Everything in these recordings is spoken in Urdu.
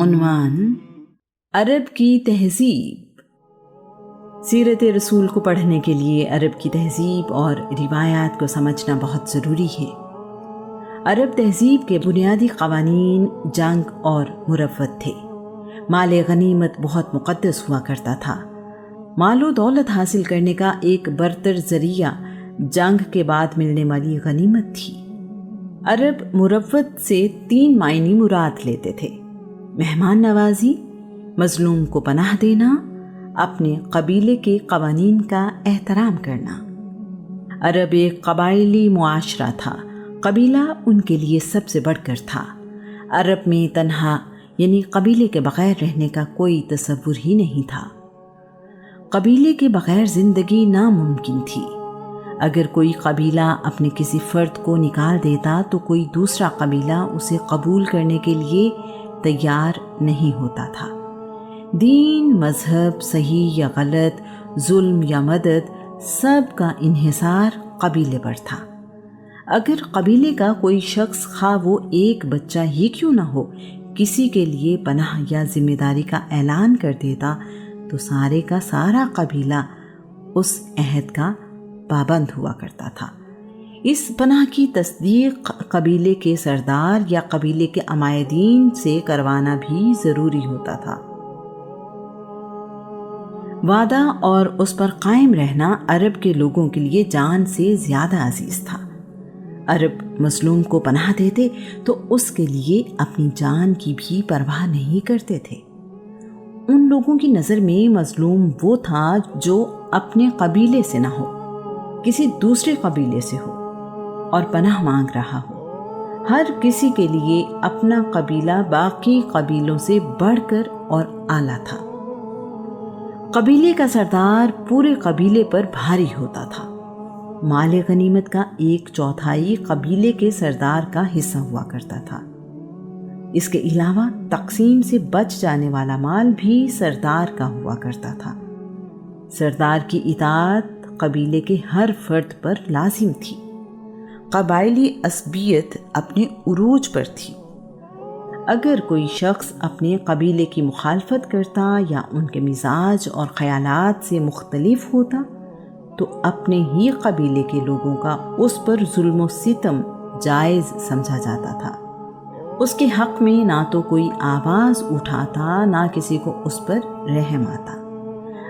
عنوان عرب کی تہذیب۔ سیرت رسول کو پڑھنے کے لیے عرب کی تہذیب اور روایات کو سمجھنا بہت ضروری ہے۔ عرب تہذیب کے بنیادی قوانین جنگ اور مروت تھے۔ مال غنیمت بہت مقدس ہوا کرتا تھا۔ مال و دولت حاصل کرنے کا ایک برتر ذریعہ جنگ کے بعد ملنے والی غنیمت تھی۔ عرب مروت سے 3 معنی مراد لیتے تھے: مہمان نوازی، مظلوم کو پناہ دینا، اپنے قبیلے کے قوانین کا احترام کرنا۔ عرب ایک قبائلی معاشرہ تھا۔ قبیلہ ان کے لیے سب سے بڑھ کر تھا۔ عرب میں تنہا یعنی قبیلے کے بغیر رہنے کا کوئی تصور ہی نہیں تھا۔ قبیلے کے بغیر زندگی ناممکن تھی۔ اگر کوئی قبیلہ اپنے کسی فرد کو نکال دیتا تو کوئی دوسرا قبیلہ اسے قبول کرنے کے لیے تیار نہیں ہوتا تھا۔ دین، مذہب، صحیح یا غلط، ظلم یا مدد، سب کا انحصار قبیلے پر تھا۔ اگر قبیلے کا کوئی شخص، خواہ وہ ایک بچہ ہی کیوں نہ ہو، کسی کے لیے پناہ یا ذمہ داری کا اعلان کر دیتا تو سارے کا سارا قبیلہ اس عہد کا پابند ہوا کرتا تھا۔ اس پناہ کی تصدیق قبیلے کے سردار یا قبیلے کے عمائدین سے کروانا بھی ضروری ہوتا تھا۔ وعدہ اور اس پر قائم رہنا عرب کے لوگوں کے لیے جان سے زیادہ عزیز تھا۔ عرب مظلوم کو پناہ دیتے تو اس کے لیے اپنی جان کی بھی پرواہ نہیں کرتے تھے۔ ان لوگوں کی نظر میں مظلوم وہ تھا جو اپنے قبیلے سے نہ ہو، کسی دوسرے قبیلے سے ہو اور پناہ مانگ رہا ہو۔ ہر کسی کے لیے اپنا قبیلہ باقی قبیلوں سے بڑھ کر اور اعلیٰ تھا۔ قبیلے کا سردار پورے قبیلے پر بھاری ہوتا تھا۔ مال غنیمت کا 1/4 قبیلے کے سردار کا حصہ ہوا کرتا تھا۔ اس کے علاوہ تقسیم سے بچ جانے والا مال بھی سردار کا ہوا کرتا تھا۔ سردار کی اطاعت قبیلے کے ہر فرد پر لازم تھی۔ قبائلی عصبیت اپنے عروج پر تھی۔ اگر کوئی شخص اپنے قبیلے کی مخالفت کرتا یا ان کے مزاج اور خیالات سے مختلف ہوتا تو اپنے ہی قبیلے کے لوگوں کا اس پر ظلم و ستم جائز سمجھا جاتا تھا۔ اس کے حق میں نہ تو کوئی آواز اٹھاتا، نہ کسی کو اس پر رحم آتا۔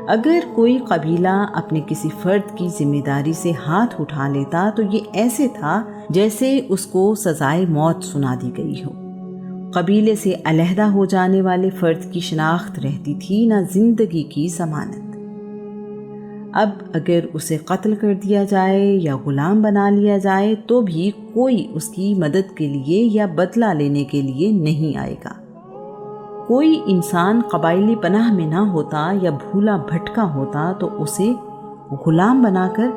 اگر کوئی قبیلہ اپنے کسی فرد کی ذمہ داری سے ہاتھ اٹھا لیتا تو یہ ایسے تھا جیسے اس کو سزائے موت سنا دی گئی ہو۔ قبیلے سے علیحدہ ہو جانے والے فرد کی شناخت رہتی تھی، نہ زندگی کی ضمانت۔ اب اگر اسے قتل کر دیا جائے یا غلام بنا لیا جائے تو بھی کوئی اس کی مدد کے لیے یا بدلہ لینے کے لیے نہیں آئے گا۔ کوئی انسان قبائلی پناہ میں نہ ہوتا یا بھولا بھٹکا ہوتا تو اسے غلام بنا کر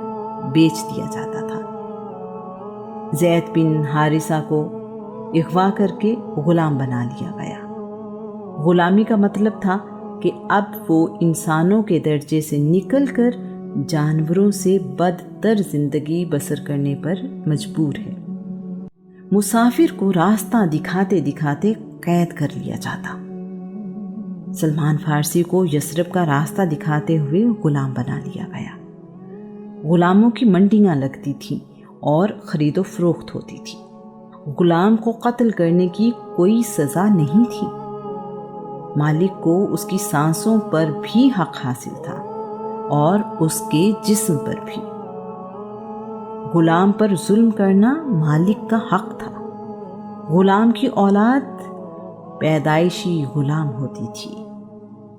بیچ دیا جاتا تھا۔ زید بن حارثہ کو اغوا کر کے غلام بنا لیا گیا۔ غلامی کا مطلب تھا کہ اب وہ انسانوں کے درجے سے نکل کر جانوروں سے بدتر زندگی بسر کرنے پر مجبور ہے۔ مسافر کو راستہ دکھاتے دکھاتے قید کر لیا جاتا۔ سلمان فارسی کو یثرب کا راستہ دکھاتے ہوئے غلام بنا لیا گیا۔ غلاموں کی منڈیاں لگتی تھیں اور خرید و فروخت ہوتی تھی۔ غلام کو قتل کرنے کی کوئی سزا نہیں تھی۔ مالک کو اس کی سانسوں پر بھی حق حاصل تھا اور اس کے جسم پر بھی۔ غلام پر ظلم کرنا مالک کا حق تھا۔ غلام کی اولاد پیدائشی غلام ہوتی تھی۔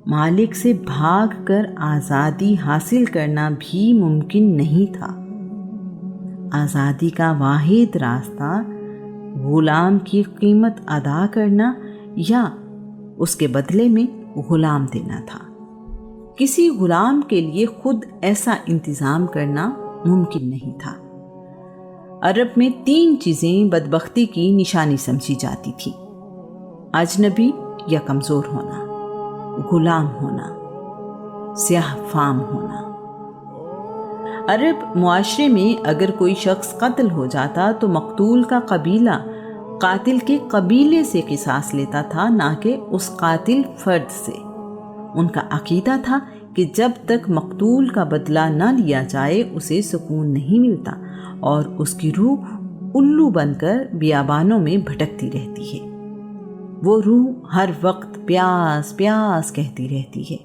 مالک سے بھاگ کر آزادی حاصل کرنا بھی ممکن نہیں تھا۔ آزادی کا واحد راستہ غلام کی قیمت ادا کرنا یا اس کے بدلے میں غلام دینا تھا۔ کسی غلام کے لیے خود ایسا انتظام کرنا ممکن نہیں تھا۔ عرب میں 3 چیزیں بدبختی کی نشانی سمجھی جاتی تھی: اجنبی یا کمزور ہونا، غلام ہونا، سیاہ فام ہونا۔ عرب معاشرے میں اگر کوئی شخص قتل ہو جاتا تو مقتول کا قبیلہ قاتل کے قبیلے سے قصاص لیتا تھا، نہ کہ اس قاتل فرد سے۔ ان کا عقیدہ تھا کہ جب تک مقتول کا بدلہ نہ لیا جائے اسے سکون نہیں ملتا اور اس کی روح الو بن کر بیابانوں میں بھٹکتی رہتی ہے۔ وہ روح ہر وقت پیاس پیاس کہتی رہتی ہے۔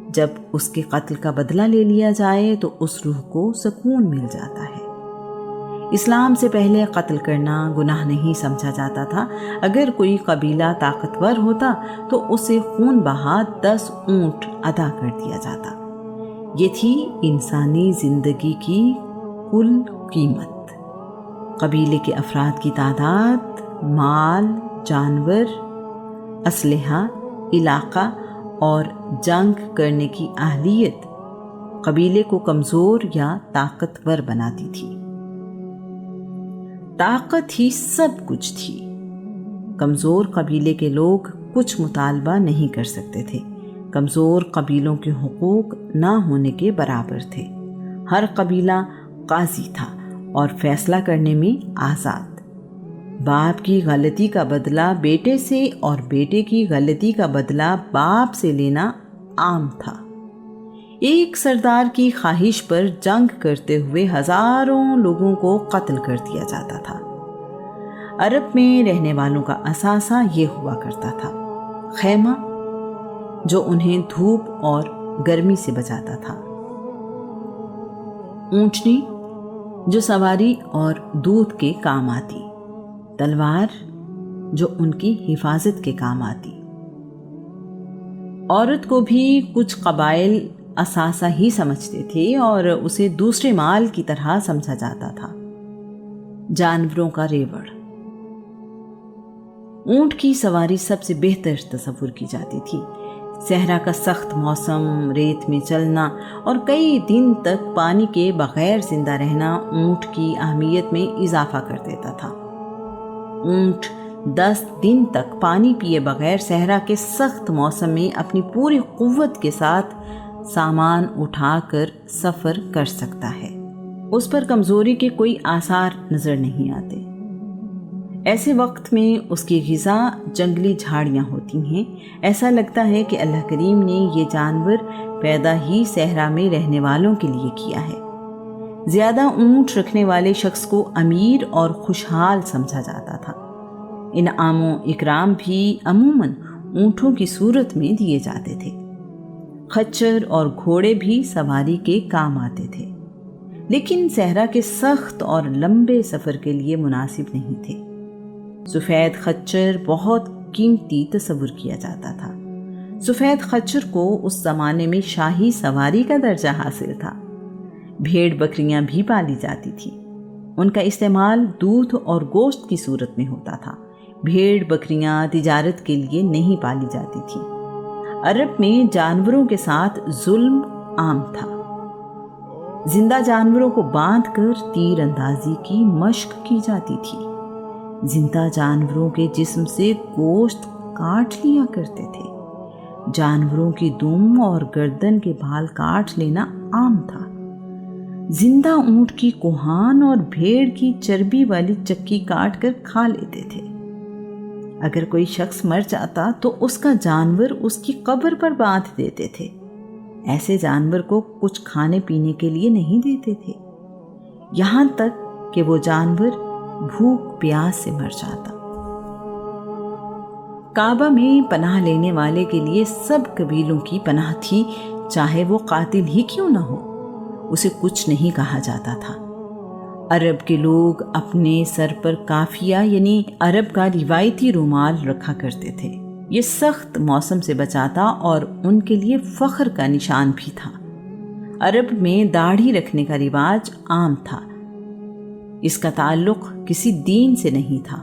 جب اس کے قتل کا بدلہ لے لیا جائے تو اس روح کو سکون مل جاتا ہے۔ اسلام سے پہلے قتل کرنا گناہ نہیں سمجھا جاتا تھا۔ اگر کوئی قبیلہ طاقتور ہوتا تو اسے خون بہا 10 اونٹ ادا کر دیا جاتا۔ یہ تھی انسانی زندگی کی کل قیمت۔ قبیلے کے افراد کی تعداد، مال، جانور، اسلحہ، علاقہ اور جنگ کرنے کی اہلیت قبیلے کو کمزور یا طاقتور بناتی تھی۔ طاقت ہی سب کچھ تھی۔ کمزور قبیلے کے لوگ کچھ مطالبہ نہیں کر سکتے تھے۔ کمزور قبیلوں کے حقوق نہ ہونے کے برابر تھے۔ ہر قبیلہ قاضی تھا اور فیصلہ کرنے میں آزاد۔ باپ کی غلطی کا بدلہ بیٹے سے اور بیٹے کی غلطی کا بدلہ باپ سے لینا عام تھا۔ ایک سردار کی خواہش پر جنگ کرتے ہوئے ہزاروں لوگوں کو قتل کر دیا جاتا تھا۔ عرب میں رہنے والوں کا اثاثہ یہ ہوا کرتا تھا: خیمہ، جو انہیں دھوپ اور گرمی سے بچاتا تھا، اونٹنی جو سواری اور دودھ کے کام آتی، تلوار جو ان کی حفاظت کے کام آتی۔ عورت کو بھی کچھ قبائل اثاثہ ہی سمجھتے تھے اور اسے دوسرے مال کی طرح سمجھا جاتا تھا۔ جانوروں کا ریوڑ، اونٹ کی سواری سب سے بہتر تصور کی جاتی تھی۔ صحرا کا سخت موسم، ریت میں چلنا اور کئی دن تک پانی کے بغیر زندہ رہنا اونٹ کی اہمیت میں اضافہ کر دیتا تھا۔ اونٹ 10 دن تک پانی پیے بغیر صحرا کے سخت موسم میں اپنی پوری قوت کے ساتھ سامان اٹھا کر سفر کر سکتا ہے۔ اس پر کمزوری کے کوئی آثار نظر نہیں آتے۔ ایسے وقت میں اس کی غذا جنگلی جھاڑیاں ہوتی ہیں۔ ایسا لگتا ہے کہ اللہ کریم نے یہ جانور پیدا ہی صحرا میں رہنے والوں کے لیے کیا ہے۔ زیادہ اونٹ رکھنے والے شخص کو امیر اور خوشحال سمجھا جاتا تھا۔ انعام و اکرام بھی عموماً اونٹوں کی صورت میں دیے جاتے تھے۔ خچر اور گھوڑے بھی سواری کے کام آتے تھے، لیکن صحرا کے سخت اور لمبے سفر کے لیے مناسب نہیں تھے۔ سفید خچر بہت قیمتی تصور کیا جاتا تھا۔ سفید خچر کو اس زمانے میں شاہی سواری کا درجہ حاصل تھا۔ بھیڑ بکریاں بھی پالی جاتی تھی۔ ان کا استعمال دودھ اور گوشت کی صورت میں ہوتا تھا۔ بھیڑ بکریاں تجارت کے لیے نہیں پالی جاتی تھی۔ عرب میں جانوروں کے ساتھ ظلم عام تھا۔ زندہ جانوروں کو باندھ کر تیر اندازی کی مشق کی جاتی تھی۔ زندہ جانوروں کے جسم سے گوشت کاٹ لیا کرتے تھے۔ جانوروں کی دم اور گردن کے بال کاٹ لینا عام تھا۔ زندہ اونٹ کی کوہان اور بھیڑ کی چربی والی چکی کاٹ کر کھا لیتے تھے۔ اگر کوئی شخص مر جاتا تو اس کا جانور اس کی قبر پر باندھ دیتے تھے۔ ایسے جانور کو کچھ کھانے پینے کے لیے نہیں دیتے تھے، یہاں تک کہ وہ جانور بھوک پیاس سے مر جاتا۔ کعبہ میں پناہ لینے والے کے لیے سب قبیلوں کی پناہ تھی، چاہے وہ قاتل ہی کیوں نہ ہو۔ اسے کچھ نہیں کہا جاتا تھا۔ عرب کے لوگ اپنے سر پر کافیہ یعنی عرب کا روایتی رومال رکھا کرتے تھے۔ یہ سخت موسم سے بچاتا اور ان کے لیے فخر کا نشان بھی تھا۔ عرب میں داڑھی رکھنے کا رواج عام تھا۔ اس کا تعلق کسی دین سے نہیں تھا۔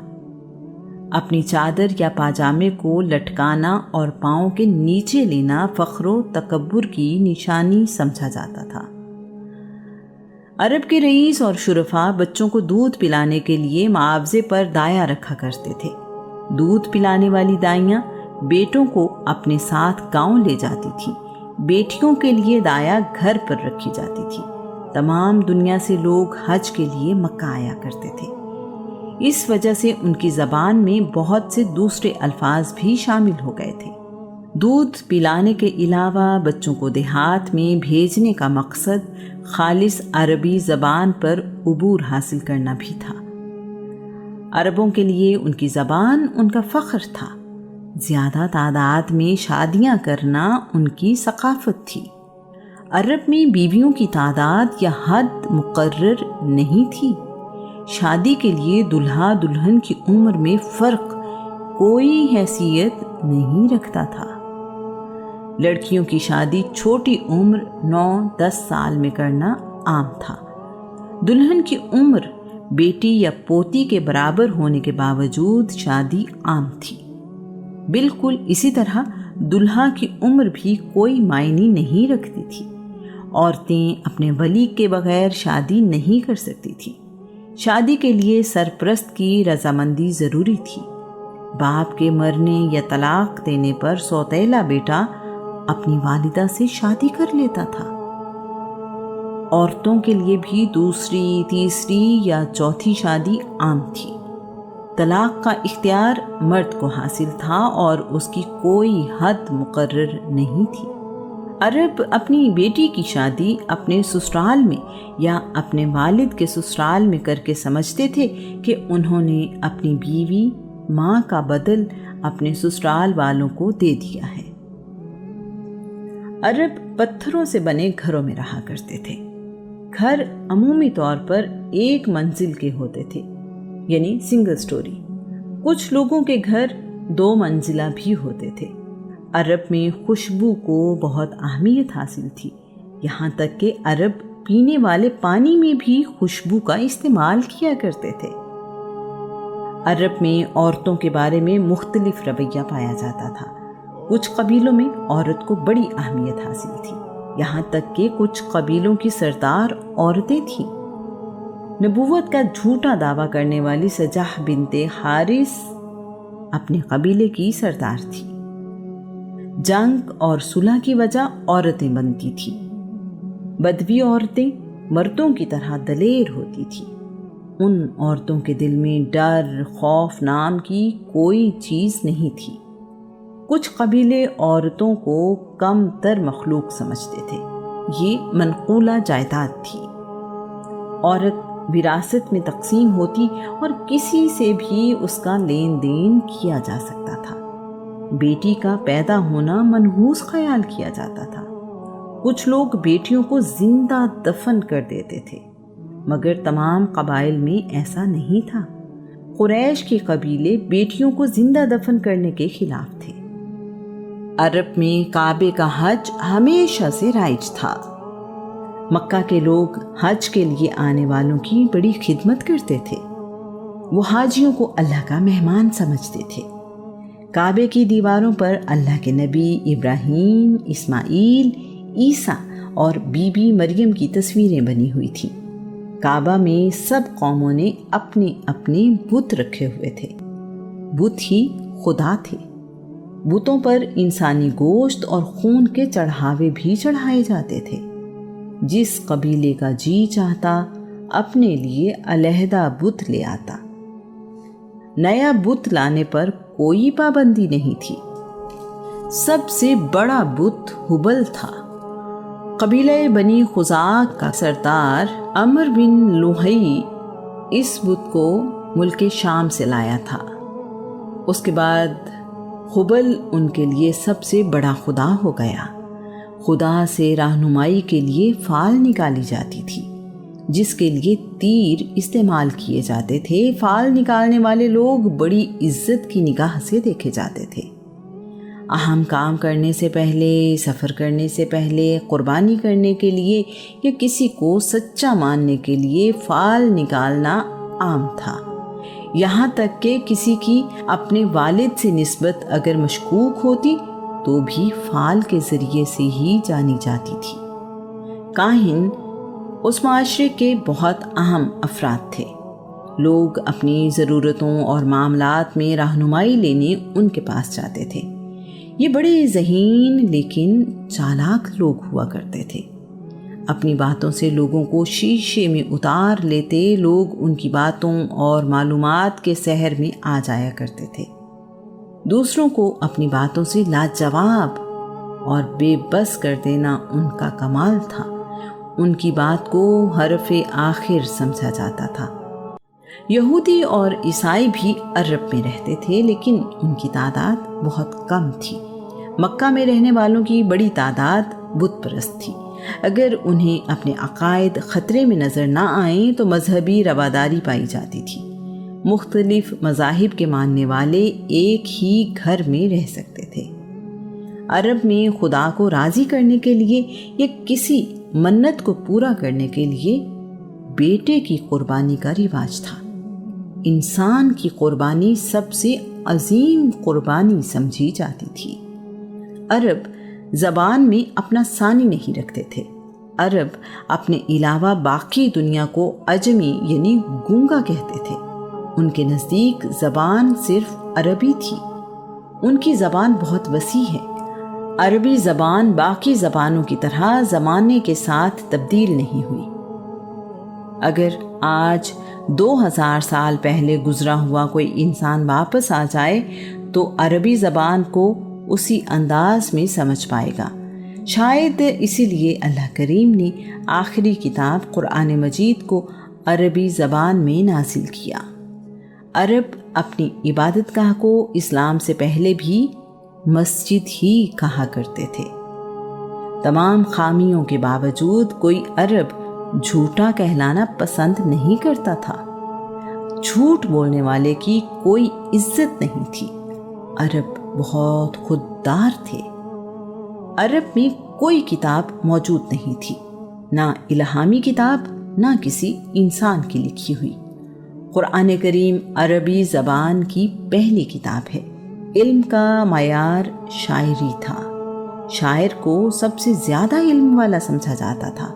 اپنی چادر یا پاجامے کو لٹکانا اور پاؤں کے نیچے لینا فخر و تکبر کی نشانی سمجھا جاتا تھا۔ عرب کے رئیس اور شرفا بچوں کو دودھ پلانے کے لیے معاوضے پر دایا رکھا کرتے تھے۔ دودھ پلانے والی دائیاں بیٹوں کو اپنے ساتھ گاؤں لے جاتی تھیں۔ بیٹیوں کے لیے دایا گھر پر رکھی جاتی تھی۔ تمام دنیا سے لوگ حج کے لیے مکہ آیا کرتے تھے۔ اس وجہ سے ان کی زبان میں بہت سے دوسرے الفاظ بھی شامل ہو گئے تھے۔ دودھ پلانے کے علاوہ بچوں کو دیہات میں بھیجنے کا مقصد خالص عربی زبان پر عبور حاصل کرنا بھی تھا۔ عربوں کے لیے ان کی زبان ان کا فخر تھا۔ زیادہ تعداد میں شادیاں کرنا ان کی ثقافت تھی۔ عرب میں بیویوں کی تعداد یا حد مقرر نہیں تھی۔ شادی کے لیے دلہا دلہن کی عمر میں فرق کوئی حیثیت نہیں رکھتا تھا۔ لڑکیوں کی شادی چھوٹی عمر 9-10 سال میں کرنا عام تھا۔ دلہن کی عمر بیٹی یا پوتی کے برابر ہونے کے باوجود شادی عام تھی۔ بالکل اسی طرح دلہا کی عمر بھی کوئی معنی نہیں رکھتی تھی۔ عورتیں اپنے ولی کے بغیر شادی نہیں کر سکتی تھیں۔ شادی کے لیے سرپرست کی رضامندی ضروری تھی۔ باپ کے مرنے یا طلاق دینے پر سوتیلا بیٹا اپنی والدہ سے شادی کر لیتا تھا۔ عورتوں کے لیے بھی دوسری، تیسری یا چوتھی شادی عام تھی۔ طلاق کا اختیار مرد کو حاصل تھا اور اس کی کوئی حد مقرر نہیں تھی۔ عرب اپنی بیٹی کی شادی اپنے سسرال میں یا اپنے والد کے سسرال میں کر کے سمجھتے تھے کہ انہوں نے اپنی بیوی ماں کا بدل اپنے سسرال والوں کو دے دیا ہے۔ عرب پتھروں سے بنے گھروں میں رہا کرتے تھے۔ گھر عمومی طور پر ایک منزل کے ہوتے تھے، یعنی سنگل سٹوری۔ کچھ لوگوں کے گھر 2 منزلہ بھی ہوتے تھے۔ عرب میں خوشبو کو بہت اہمیت حاصل تھی، یہاں تک کہ عرب پینے والے پانی میں بھی خوشبو کا استعمال کیا کرتے تھے۔ عرب میں عورتوں کے بارے میں مختلف رویہ پایا جاتا تھا۔ کچھ قبیلوں میں عورت کو بڑی اہمیت حاصل تھی، یہاں تک کہ کچھ قبیلوں کی سردار عورتیں تھیں۔ نبوت کا جھوٹا دعویٰ کرنے والی سجاح بنت حارث اپنے قبیلے کی سردار تھی۔ جنگ اور صلح کی وجہ عورتیں بنتی تھیں۔ بدوی عورتیں مردوں کی طرح دلیر ہوتی تھیں۔ ان عورتوں کے دل میں ڈر، خوف نام کی کوئی چیز نہیں تھی۔ کچھ قبیلے عورتوں کو کم تر مخلوق سمجھتے تھے۔ یہ منقولہ جائیداد تھی۔ عورت وراثت میں تقسیم ہوتی اور کسی سے بھی اس کا لین دین کیا جا سکتا تھا۔ بیٹی کا پیدا ہونا منحوس خیال کیا جاتا تھا۔ کچھ لوگ بیٹیوں کو زندہ دفن کر دیتے تھے، مگر تمام قبائل میں ایسا نہیں تھا۔ قریش کے قبیلے بیٹیوں کو زندہ دفن کرنے کے خلاف تھے۔ عرب میں کعبے کا حج ہمیشہ سے رائج تھا۔ مکہ کے لوگ حج کے لیے آنے والوں کی بڑی خدمت کرتے تھے۔ وہ حاجیوں کو اللہ کا مہمان سمجھتے تھے۔ کعبے کی دیواروں پر اللہ کے نبی ابراہیم، اسماعیل، عیسیٰ اور بی بی مریم کی تصویریں بنی ہوئی تھیں۔ کعبہ میں سب قوموں نے اپنے اپنے بت رکھے ہوئے تھے۔ بت ہی خدا تھے۔ بتوں پر انسانی گوشت اور خون کے چڑھاوے بھی چڑھائے جاتے تھے۔ جس قبیلے کا جی چاہتا اپنے لیے علیحدہ بت لے آتا۔ نیا بت لانے پر کوئی پابندی نہیں تھی۔ سب سے بڑا بت ہبل تھا۔ قبیلہ بنی خزاع کا سردار عمر بن لوہی اس بت کو ملک شام سے لایا تھا۔ اس کے بعد ہبل ان کے لیے سب سے بڑا خدا ہو گیا۔ خدا سے رہنمائی کے لیے فال نکالی جاتی تھی، جس کے لیے تیر استعمال کیے جاتے تھے۔ فال نکالنے والے لوگ بڑی عزت کی نگاہ سے دیکھے جاتے تھے۔ اہم کام کرنے سے پہلے، سفر کرنے سے پہلے، قربانی کرنے کے لیے یا کسی کو سچا ماننے کے لیے فال نکالنا عام تھا۔ یہاں تک کہ کسی کی اپنے والد سے نسبت اگر مشکوک ہوتی تو بھی فال کے ذریعے سے ہی جانی جاتی تھی۔ کاہن اس معاشرے کے بہت اہم افراد تھے۔ لوگ اپنی ضرورتوں اور معاملات میں رہنمائی لینے ان کے پاس جاتے تھے۔ یہ بڑے ذہین لیکن چالاک لوگ ہوا کرتے تھے۔ اپنی باتوں سے لوگوں کو شیشے میں اتار لیتے، لوگ ان کی باتوں اور معلومات کے سحر میں آ جایا کرتے تھے۔ دوسروں کو اپنی باتوں سے لاجواب اور بے بس کر دینا ان کا کمال تھا۔ ان کی بات کو حرف آخر سمجھا جاتا تھا۔ یہودی اور عیسائی بھی عرب میں رہتے تھے، لیکن ان کی تعداد بہت کم تھی۔ مکہ میں رہنے والوں کی بڑی تعداد بت پرست تھی۔ اگر انہیں اپنے عقائد خطرے میں نظر نہ آئیں تو مذہبی رواداری پائی جاتی تھی۔ مختلف مذاہب کے ماننے والے ایک ہی گھر میں رہ سکتے تھے۔ عرب میں خدا کو راضی کرنے کے لیے یا کسی منت کو پورا کرنے کے لیے بیٹے کی قربانی کا رواج تھا۔ انسان کی قربانی سب سے عظیم قربانی سمجھی جاتی تھی۔ عرب زبان میں اپنا ثانی نہیں رکھتے تھے۔ عرب اپنے علاوہ باقی دنیا کو عجمی یعنی گونگا کہتے تھے۔ ان کے نزدیک زبان صرف عربی تھی۔ ان کی زبان بہت وسیع ہے۔ عربی زبان باقی زبانوں کی طرح زمانے کے ساتھ تبدیل نہیں ہوئی۔ اگر آج 2000 سال پہلے گزرا ہوا کوئی انسان واپس آ جائے تو عربی زبان کو اسی انداز میں سمجھ پائے گا۔ شاید اسی لیے اللہ کریم نے آخری کتاب قرآن مجید کو عربی زبان میں نازل کیا۔ عرب اپنی عبادت گاہ کو اسلام سے پہلے بھی مسجد ہی کہا کرتے تھے۔ تمام خامیوں کے باوجود کوئی عرب جھوٹا کہلانا پسند نہیں کرتا تھا۔ جھوٹ بولنے والے کی کوئی عزت نہیں تھی۔ عرب بہت خوددار تھے۔ عرب میں کوئی کتاب موجود نہیں تھی، نہ الہامی کتاب نہ کسی انسان کی لکھی ہوئی۔ قرآن کریم عربی زبان کی پہلی کتاب ہے۔ علم کا معیار شاعری تھا۔ شاعر کو سب سے زیادہ علم والا سمجھا جاتا تھا۔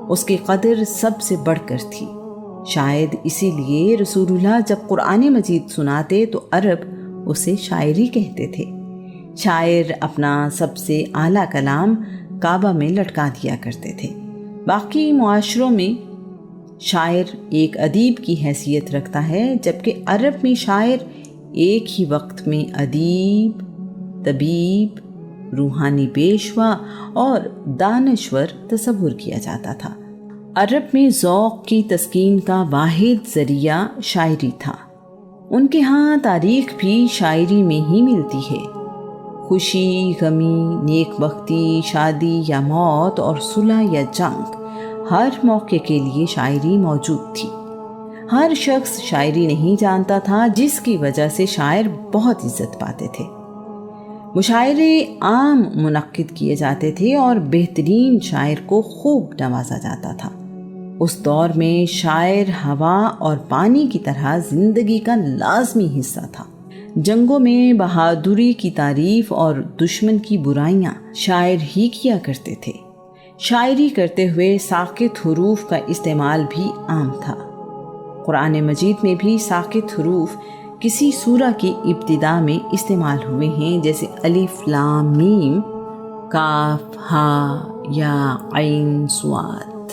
اس کی قدر سب سے بڑھ کر تھی۔ شاید اسی لیے رسول اللہ جب قرآن مجید سناتے تو عرب اسے شاعری کہتے تھے۔ شاعر اپنا سب سے اعلیٰ کلام کعبہ میں لٹکا دیا کرتے تھے۔ باقی معاشروں میں شاعر ایک ادیب کی حیثیت رکھتا ہے، جبکہ عرب میں شاعر ایک ہی وقت میں ادیب، طبیب، روحانی پیشوا اور دانشور تصور کیا جاتا تھا۔ عرب میں ذوق کی تسکین کا واحد ذریعہ شاعری تھا۔ ان کے ہاں تاریخ بھی شاعری میں ہی ملتی ہے۔ خوشی، غمی، نیک بختی، شادی یا موت اور صلح یا جنگ، ہر موقع کے لیے شاعری موجود تھی۔ ہر شخص شاعری نہیں جانتا تھا، جس کی وجہ سے شاعر بہت عزت پاتے تھے۔ مشاعرے عام منعقد کیے جاتے تھے اور بہترین شاعر کو خوب نوازا جاتا تھا۔ اس دور میں شاعر ہوا اور پانی کی طرح زندگی کا لازمی حصہ تھا۔ جنگوں میں بہادری کی تعریف اور دشمن کی برائیاں شاعر ہی کیا کرتے تھے۔ شاعری کرتے ہوئے ساکت حروف کا استعمال بھی عام تھا۔ قرآن مجید میں بھی ساکت حروف کسی سورہ کی ابتدا میں استعمال ہوئے ہیں، جیسے الف لام میم، کاف ہا یا عین صاد۔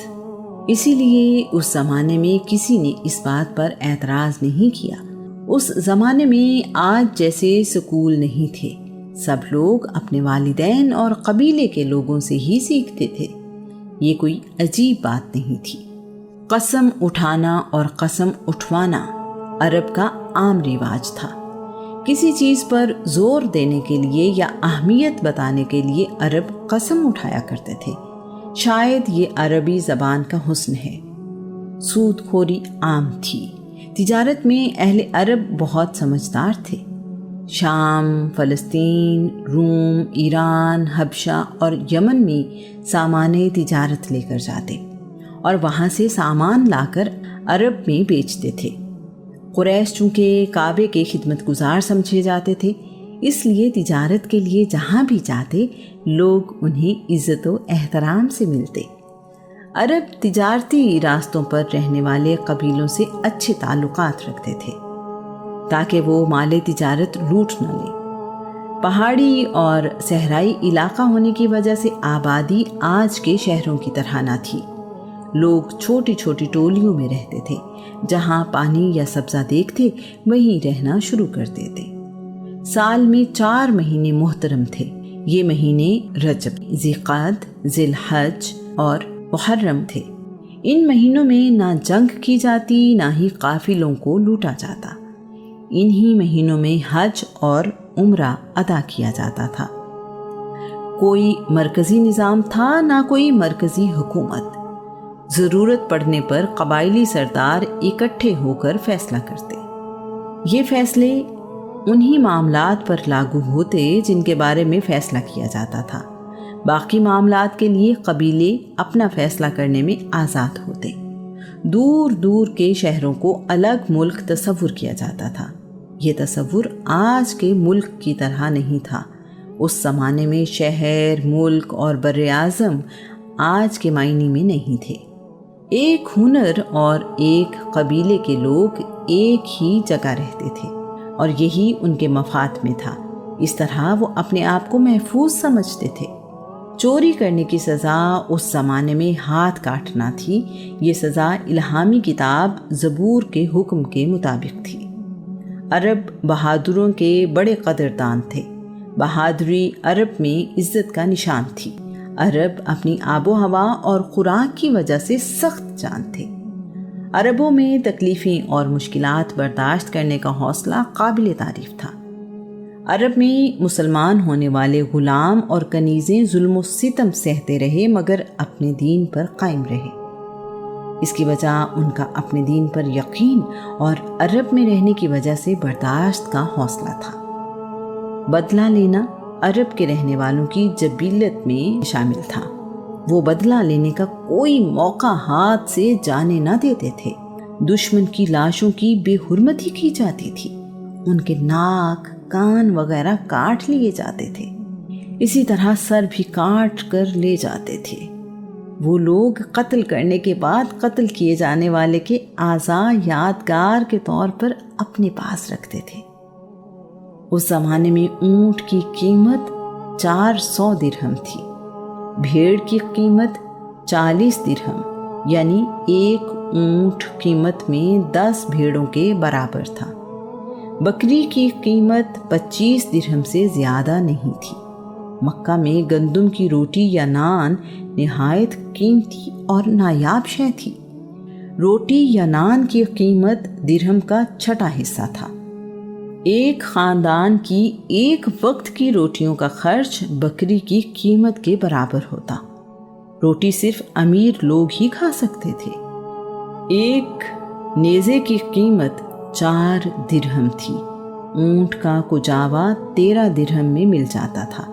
اسی لیے اس زمانے میں کسی نے اس بات پر اعتراض نہیں کیا۔ اس زمانے میں آج جیسے سکول نہیں تھے۔ سب لوگ اپنے والدین اور قبیلے کے لوگوں سے ہی سیکھتے تھے۔ یہ کوئی عجیب بات نہیں تھی۔ قسم اٹھانا اور قسم اٹھوانا عرب کا عام رواج تھا۔ کسی چیز پر زور دینے کے لیے یا اہمیت بتانے کے لیے عرب قسم اٹھایا کرتے تھے۔ شاید یہ عربی زبان کا حسن ہے۔ سود خوری عام تھی۔ تجارت میں اہل عرب بہت سمجھدار تھے۔ شام، فلسطین، روم، ایران، حبشہ اور یمن میں سامان تجارت لے کر جاتے اور وہاں سے سامان لا کر عرب میں بیچتے تھے۔ قریش چونکہ کعبے کے خدمت گزار سمجھے جاتے تھے، اس لیے تجارت کے لیے جہاں بھی جاتے لوگ انہیں عزت و احترام سے ملتے۔ عرب تجارتی راستوں پر رہنے والے قبیلوں سے اچھے تعلقات رکھتے تھے تاکہ وہ مال تجارت لوٹ نہ لیں۔ پہاڑی اور صحرائی علاقہ ہونے کی وجہ سے آبادی آج کے شہروں کی طرح نہ تھی۔ لوگ چھوٹی چھوٹی ٹولیوں میں رہتے تھے، جہاں پانی یا سبزہ دیکھتے وہیں رہنا شروع کرتے تھے۔ سال میں 4 مہینے محترم تھے۔ یہ مہینے رجب، ذی-قعد، ذی الحج اور محرم تھے۔ ان مہینوں میں نہ جنگ کی جاتی، نہ ہی قافلوں کو لوٹا جاتا۔ انہی مہینوں میں حج اور عمرہ ادا کیا جاتا تھا۔ کوئی مرکزی نظام تھا، نہ کوئی مرکزی حکومت۔ ضرورت پڑنے پر قبائلی سردار اکٹھے ہو کر فیصلہ کرتے۔ یہ فیصلے انہی معاملات پر لاگو ہوتے جن کے بارے میں فیصلہ کیا جاتا تھا۔ باقی معاملات کے لیے قبیلے اپنا فیصلہ کرنے میں آزاد ہوتے۔ دور دور کے شہروں کو الگ ملک تصور کیا جاتا تھا۔ یہ تصور آج کے ملک کی طرح نہیں تھا۔ اس زمانے میں شہر، ملک اور بر اعظم آج کے معنی میں نہیں تھے۔ ایک ہنر اور ایک قبیلے کے لوگ ایک ہی جگہ رہتے تھے اور یہی ان کے مفاد میں تھا۔ اس طرح وہ اپنے آپ کو محفوظ سمجھتے تھے۔ چوری کرنے کی سزا اس زمانے میں ہاتھ کاٹنا تھی۔ یہ سزا الہامی کتاب زبور کے حکم کے مطابق تھی۔ عرب بہادروں کے بڑے قدردان تھے۔ بہادری عرب میں عزت کا نشان تھی۔ عرب اپنی آب و ہوا اور خوراک کی وجہ سے سخت جان تھے۔ عربوں میں تکلیفیں اور مشکلات برداشت کرنے کا حوصلہ قابل تعریف تھا۔ عرب میں مسلمان ہونے والے غلام اور کنیزیں ظلم و ستم سہتے رہے، مگر اپنے دین پر قائم رہے۔ اس کی وجہ ان کا اپنے دین پر یقین اور عرب میں رہنے کی وجہ سے برداشت کا حوصلہ تھا۔ بدلہ لینا عرب کے رہنے والوں کی جبلت میں شامل تھا۔ وہ بدلہ لینے کا کوئی موقع ہاتھ سے جانے نہ دیتے تھے۔ دشمن کی لاشوں کی بے حرمتی کی جاتی تھی۔ ان کے ناک، کان وغیرہ کاٹ لیے جاتے تھے۔ اسی طرح سر بھی کاٹ کر لے جاتے تھے۔ وہ لوگ قتل کرنے کے بعد قتل کیے جانے والے کے اعضاء یادگار کے طور پر اپنے پاس رکھتے تھے۔ اس زمانے میں اونٹ کی قیمت 400 درہم تھی۔ بھیڑ کی قیمت 40 درہم، یعنی ایک اونٹ قیمت میں 10 بھیڑوں کے برابر تھا۔ بکری کی قیمت 25 درہم سے زیادہ نہیں تھی۔ مکہ میں گندم کی روٹی یا نان نہایت قیمتی اور نایاب شے تھی۔ روٹی یا نان کی قیمت درہم کا 6واں حصہ تھا۔ ایک خاندان کی ایک وقت کی روٹیوں کا خرچ بکری کی قیمت کے برابر ہوتا۔ روٹی صرف امیر لوگ ہی کھا سکتے تھے۔ ایک نیزے کی قیمت 4 درہم تھی۔ اونٹ کا کجاوا 13 درہم میں مل جاتا تھا۔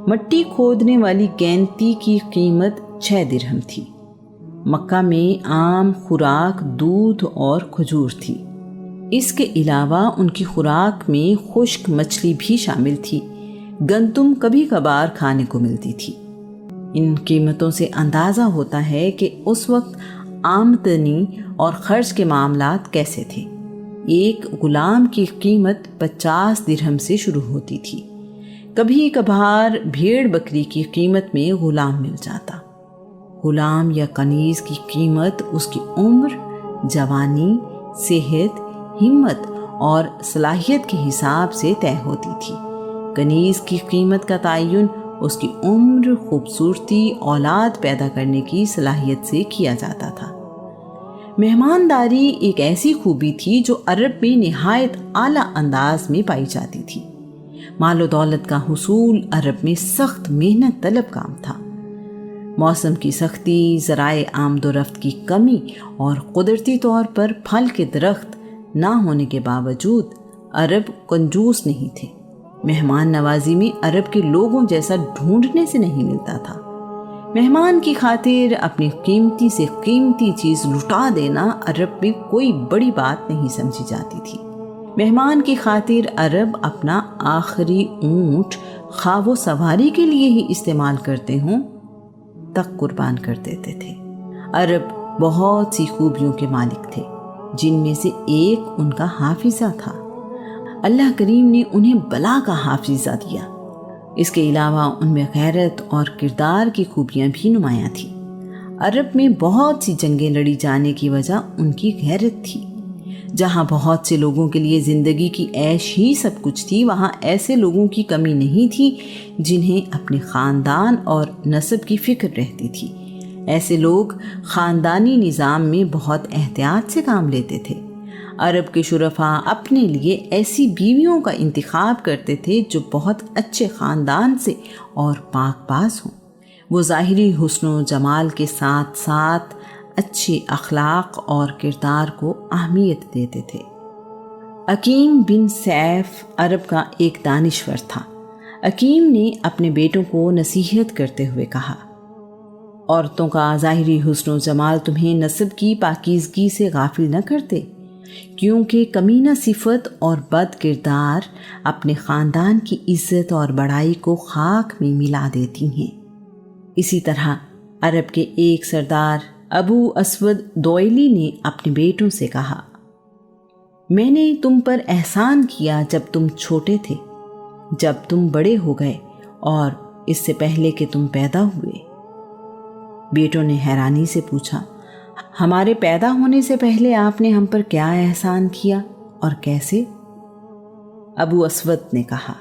مٹی کھودنے والی گینتی کی قیمت 6 درہم تھی۔ مکہ میں عام خوراک دودھ اور کھجور تھی۔ اس کے علاوہ ان کی خوراک میں خشک مچھلی بھی شامل تھی۔ گندم کبھی کبھار کھانے کو ملتی تھی۔ ان قیمتوں سے اندازہ ہوتا ہے کہ اس وقت آمدنی اور خرچ کے معاملات کیسے تھے۔ ایک غلام کی قیمت 50 درہم سے شروع ہوتی تھی۔ کبھی کبھار بھیڑ بکری کی قیمت میں غلام مل جاتا۔ غلام یا کنیز کی قیمت اس کی عمر، جوانی، صحت، ہمت اور صلاحیت کے حساب سے طے ہوتی تھی۔ کنیز کی قیمت کا تعین اس کی عمر، خوبصورتی، اولاد پیدا کرنے کی صلاحیت سے کیا جاتا تھا۔ مہمانداری ایک ایسی خوبی تھی جو عرب میں نہایت اعلیٰ انداز میں پائی جاتی تھی۔ مال و دولت کا حصول عرب میں سخت محنت طلب کام تھا۔ موسم کی سختی، ذرائع آمد و رفت کی کمی اور قدرتی طور پر پھل کے درخت نہ ہونے کے باوجود عرب کنجوس نہیں تھے۔ مہمان نوازی میں عرب کے لوگوں جیسا ڈھونڈنے سے نہیں ملتا تھا۔ مہمان کی خاطر اپنی قیمتی سے قیمتی چیز لٹا دینا عرب میں کوئی بڑی بات نہیں سمجھی جاتی تھی۔ مہمان کی خاطر عرب اپنا آخری اونٹ خواہ وہ سواری کے لیے ہی استعمال کرتے ہوں تک قربان کر دیتے تھے۔ عرب بہت سی خوبیوں کے مالک تھے، جن میں سے ایک ان کا حافظہ تھا۔ اللہ کریم نے انہیں بلا کا حافظہ دیا۔ اس کے علاوہ ان میں غیرت اور کردار کی خوبیاں بھی نمایاں تھیں۔ عرب میں بہت سی جنگیں لڑی جانے کی وجہ ان کی غیرت تھی۔ جہاں بہت سے لوگوں کے لیے زندگی کی عیش ہی سب کچھ تھی، وہاں ایسے لوگوں کی کمی نہیں تھی جنہیں اپنے خاندان اور نسب کی فکر رہتی تھی۔ ایسے لوگ خاندانی نظام میں بہت احتیاط سے کام لیتے تھے۔ عرب کے شرفاء اپنے لیے ایسی بیویوں کا انتخاب کرتے تھے جو بہت اچھے خاندان سے اور پاک باز ہوں۔ وہ ظاہری حسن و جمال کے ساتھ ساتھ اچھے اخلاق اور کردار کو اہمیت دیتے تھے۔ عقیم بن سیف عرب کا ایک دانشور تھا۔ عقیم نے اپنے بیٹوں کو نصیحت کرتے ہوئے کہا، عورتوں کا ظاہری حسن و جمال تمہیں نسب کی پاکیزگی سے غافل نہ کرتے، کیونکہ کمینہ صفت اور بد کردار اپنے خاندان کی عزت اور بڑائی کو خاک میں ملا دیتی ہیں۔ اسی طرح عرب کے ایک سردار ابو اسود دوئلی نے اپنے بیٹوں سے کہا، میں نے تم پر احسان کیا جب تم چھوٹے تھے، جب تم بڑے ہو گئے اور اس سے پہلے کہ تم پیدا ہوئے۔ بیٹوں نے حیرانی سے پوچھا، ہمارے پیدا ہونے سے پہلے آپ نے ہم پر کیا احسان کیا اور کیسے؟ ابو اسود نے کہا،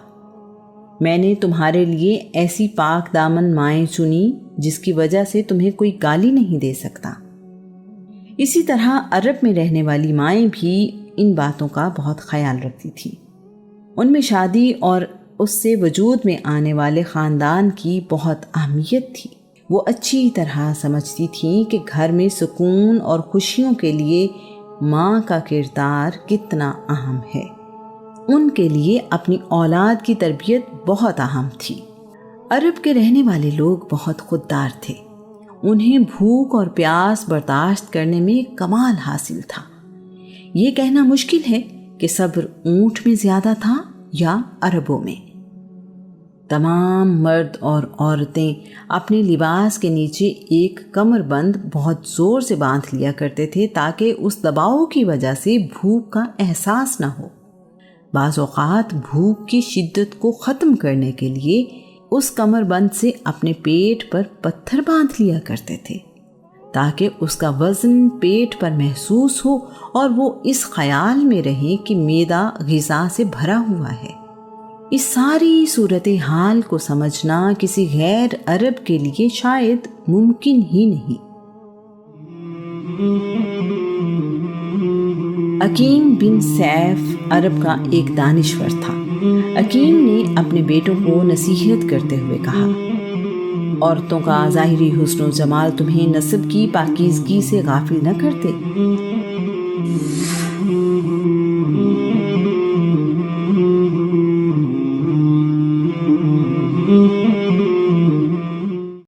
میں نے تمہارے لیے ایسی پاک دامن مائیں چنی جس کی وجہ سے تمہیں کوئی گالی نہیں دے سکتا۔ اسی طرح عرب میں رہنے والی مائیں بھی ان باتوں کا بہت خیال رکھتی تھیں۔ ان میں شادی اور اس سے وجود میں آنے والے خاندان کی بہت اہمیت تھی۔ وہ اچھی طرح سمجھتی تھیں کہ گھر میں سکون اور خوشیوں کے لیے ماں کا کردار کتنا اہم ہے۔ ان کے لیے اپنی اولاد کی تربیت بہت اہم تھی۔ عرب کے رہنے والے لوگ بہت خوددار تھے۔ انہیں بھوک اور پیاس برداشت کرنے میں کمال حاصل تھا۔ یہ کہنا مشکل ہے کہ صبر اونٹ میں زیادہ تھا یا عربوں میں۔ تمام مرد اور عورتیں اپنے لباس کے نیچے ایک کمر بند بہت زور سے باندھ لیا کرتے تھے تاکہ اس دباؤ کی وجہ سے بھوک کا احساس نہ ہو۔ بعض اوقات بھوک کی شدت کو ختم کرنے کے لیے اس کمر بند سے اپنے پیٹ پر پتھر باندھ لیا کرتے تھے تاکہ اس کا وزن پیٹ پر محسوس ہو اور وہ اس خیال میں رہے کہ معدہ غذا سے بھرا ہوا ہے۔ اس ساری صورتحال کو سمجھنا کسی غیر عرب کے لیے شاید ممکن ہی نہیں۔ عقیم بن سیف عرب کا ایک دانشور تھا۔ عقیم نے اپنے بیٹوں کو نصیحت کرتے ہوئے کہا، عورتوں کا ظاہری حسن و جمال تمہیں نسب کی پاکیزگی سے غافل نہ کرتے۔